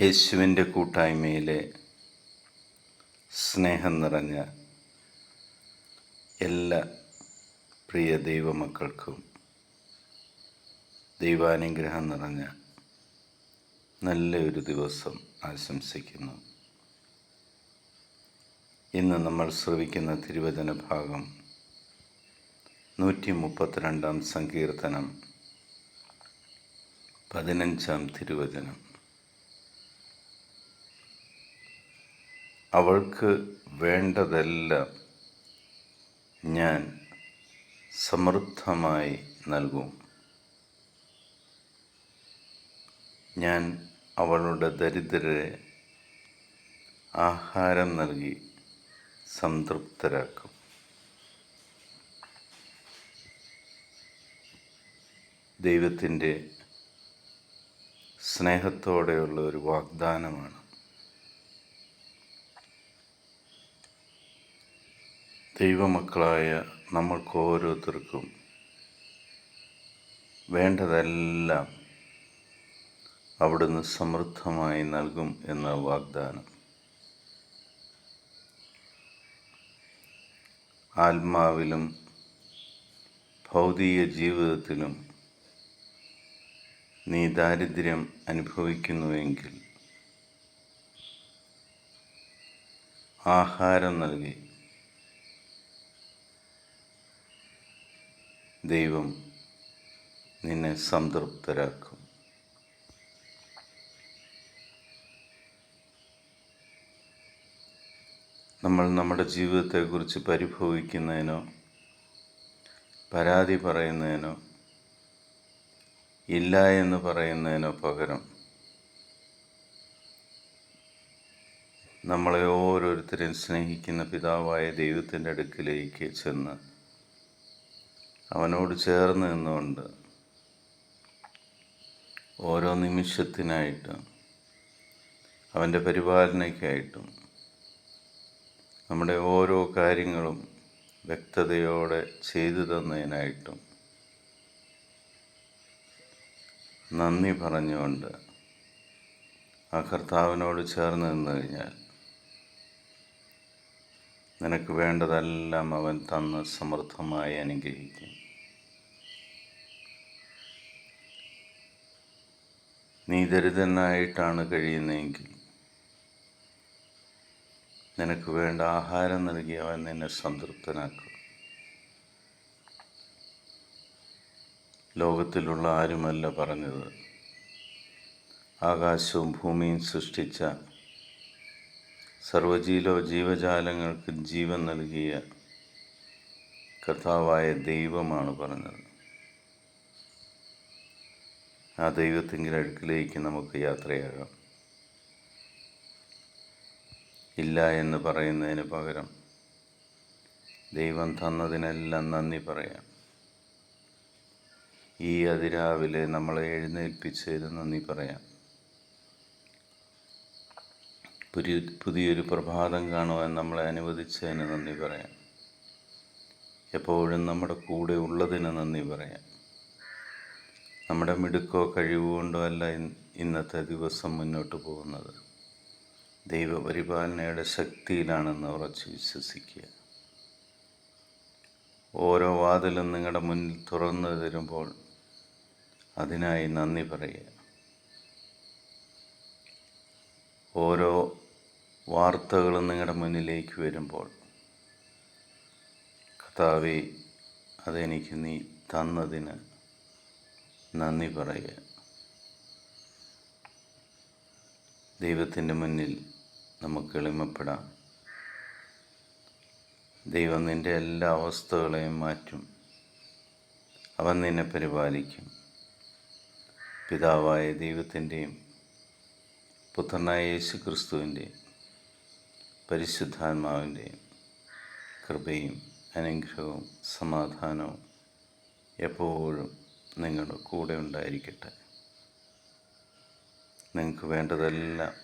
യേശുവിൻ്റെ കൂട്ടായ്മയിലെ സ്നേഹം നിറഞ്ഞ എല്ലാ പ്രിയ ദൈവമക്കൾക്കും ദൈവാനുഗ്രഹം നിറഞ്ഞ നല്ലൊരു ദിവസം ആശംസിക്കുന്നു. ഇന്ന് നമ്മൾ ശ്രവിക്കുന്ന തിരുവചന ഭാഗം 132 സങ്കീർത്തനം 15 തിരുവചനം. അവൾക്ക് വേണ്ടതെല്ലാം ഞാൻ സമൃദ്ധമായി നൽകും. ഞാൻ അവളുടെ ദരിദ്രരെ ആഹാരം നൽകി സംതൃപ്തരാക്കും. ദൈവത്തിൻ്റെ സ്നേഹത്തോടെയുള്ള ഒരു വാഗ്ദാനമാണ്. ദൈവമക്കളായ നമ്മൾക്ക് ഓരോരുത്തർക്കും വേണ്ടതെല്ലാം അവിടുന്ന് സമൃദ്ധമായി നൽകും എന്ന വാഗ്ദാനം. ആത്മാവിലും ഭൗതിക ജീവിതത്തിലും നീ ദാരിദ്ര്യം അനുഭവിക്കുന്നുവെങ്കിൽ ആഹാരം നൽകി ദൈവം നിന്നെ സംതൃപ്തരാക്കും. നമ്മൾ നമ്മുടെ ജീവിതത്തെക്കുറിച്ച് പരിഭവിക്കുന്നതിനോ പരാതി പറയുന്നതിനോ ഇല്ല എന്ന് പറയുന്നതിനോ പകരം നമ്മളെ ഓരോരുത്തരെയും സ്നേഹിക്കുന്ന പിതാവായ ദൈവത്തിൻ്റെ അടുക്കിലേക്ക് ചെന്ന് അവനോട് ചേർന്ന് നിന്നുകൊണ്ട് ഓരോ നിമിഷത്തിനായിട്ടും അവൻ്റെ പരിപാലനയ്ക്കായിട്ടും നമ്മുടെ ഓരോ കാര്യങ്ങളും വ്യക്തതയോടെ ചെയ്തു തന്നതിനായിട്ടും നന്ദി പറഞ്ഞുകൊണ്ട് ആ കർത്താവിനോട് ചേർന്ന് നിന്ന് കഴിഞ്ഞാൽ നിനക്ക് വേണ്ടതെല്ലാം അവൻ തന്ന് സമൃദ്ധമായി അനുഗ്രഹിക്കും. നീ ദരിദ്രനായിട്ടാണ് കഴിയുന്നതെങ്കിൽ നിനക്ക് വേണ്ട ആഹാരം നൽകി അവൻ നിന്നെ സംതൃപ്തനാക്കും. ലോകത്തിലുള്ള ആരുമല്ല പറഞ്ഞത്, ആകാശവും ഭൂമിയും സൃഷ്ടിച്ച ജീവജാലങ്ങൾക്ക് ജീവൻ നൽകിയ കർത്താവായ ദൈവമാണ് പറഞ്ഞത്. ആ ദൈവത്തിൻ്റെ അടുക്കിലേക്ക് നമുക്ക് യാത്രയാകാം. ഇല്ല എന്ന് പറയുന്നതിന് പകരം ദൈവം തന്നതിനെല്ലാം നന്ദി പറയാം. ഈ അതിരാവിലെ നമ്മളെ എഴുന്നേൽപ്പിച്ചതിന് നന്ദി പറയാം. പുതിയൊരു പ്രഭാതം കാണുവാൻ നമ്മളെ അനുവദിച്ചതിന് നന്ദി പറയാം. എപ്പോഴും നമ്മുടെ കൂടെ ഉള്ളതിന് നന്ദി പറയാം. നമ്മുടെ മിടുക്കോ കഴിവുകൊണ്ടോ അല്ല ഇന്നത്തെ ദിവസം മുന്നോട്ട് പോകുന്നത്, ദൈവപരിപാലനയുടെ ശക്തിയിലാണെന്ന് ഉറച്ച് വിശ്വസിക്കുക. ഓരോ വാതിലും നിങ്ങളുടെ മുന്നിൽ തുറന്നു തരുമ്പോൾ അതിനായി നന്ദി പറയുക. ഓരോ വാർത്തകളും നിങ്ങളുടെ മുന്നിലേക്ക് വരുമ്പോൾ കർത്താവേ, അതെനിക്ക് നീ തന്നതിന് നന്ദി പറയുക. ദൈവത്തിൻ്റെ മുന്നിൽ നമുക്ക് എളിമപ്പെടാം. ദൈവം നിൻ്റെ എല്ലാ അവസ്ഥകളെയും മാറ്റും. അവൻ നിന്നെ പരിപാലിക്കും. പിതാവായ ദൈവത്തിൻ്റെയും പുത്രനായ യേശു ക്രിസ്തുവിൻ്റെയും പരിശുദ്ധാത്മാവിൻ്റെയും കൃപയും അനുഗ്രഹവും സമാധാനവും എപ്പോഴും നിങ്ങളുടെ കൂടെ ഉണ്ടായിരിക്കട്ടെ. നിങ്ങൾക്ക് വേണ്ടതെല്ലാം,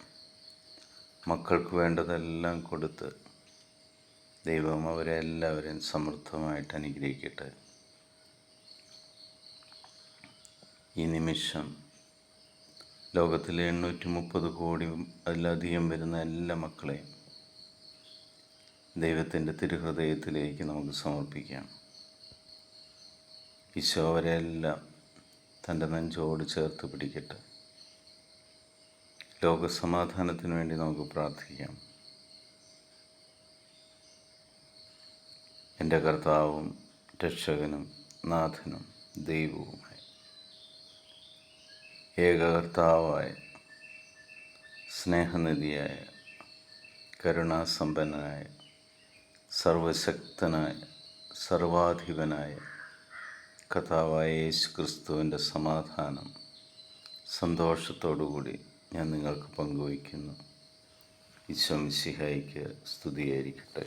മക്കൾക്ക് വേണ്ടതെല്ലാം കൊടുത്ത് ദൈവം അവരെ എല്ലാവരെയും സമൃദ്ധമായിട്ട് അനുഗ്രഹിക്കട്ടെ. ഈ നിമിഷം ലോകത്തിലെ 830 കോടി അതിലധികം വരുന്ന എല്ലാ മക്കളെയും ദൈവത്തിൻ്റെ തിരുഹൃദയത്തിലേക്ക് നമുക്ക് സമർപ്പിക്കാം. ഈശോ അവരെല്ലാം തൻ്റെ നെഞ്ചോട് ചേർത്ത് പിടിക്കട്ടെ. ലോകസമാധാനത്തിന് വേണ്ടി നമുക്ക് പ്രാർത്ഥിക്കാം. എൻ്റെ കർത്താവും രക്ഷകനും നാഥനും ദൈവവുമായി ഏകകർത്താവായ സ്നേഹനിധിയായ കരുണാസമ്പന്നനായ സർവശക്തനായ സർവാധിപനായ കർത്താവായ യേശു ക്രിസ്തുവിൻ്റെ സമാധാനം സന്തോഷത്തോടുകൂടി ഞാൻ നിങ്ങൾക്ക് പങ്കുവയ്ക്കുന്നു. ഈശോ മിശിഹായ്ക്ക് സ്തുതിയായിരിക്കട്ടെ.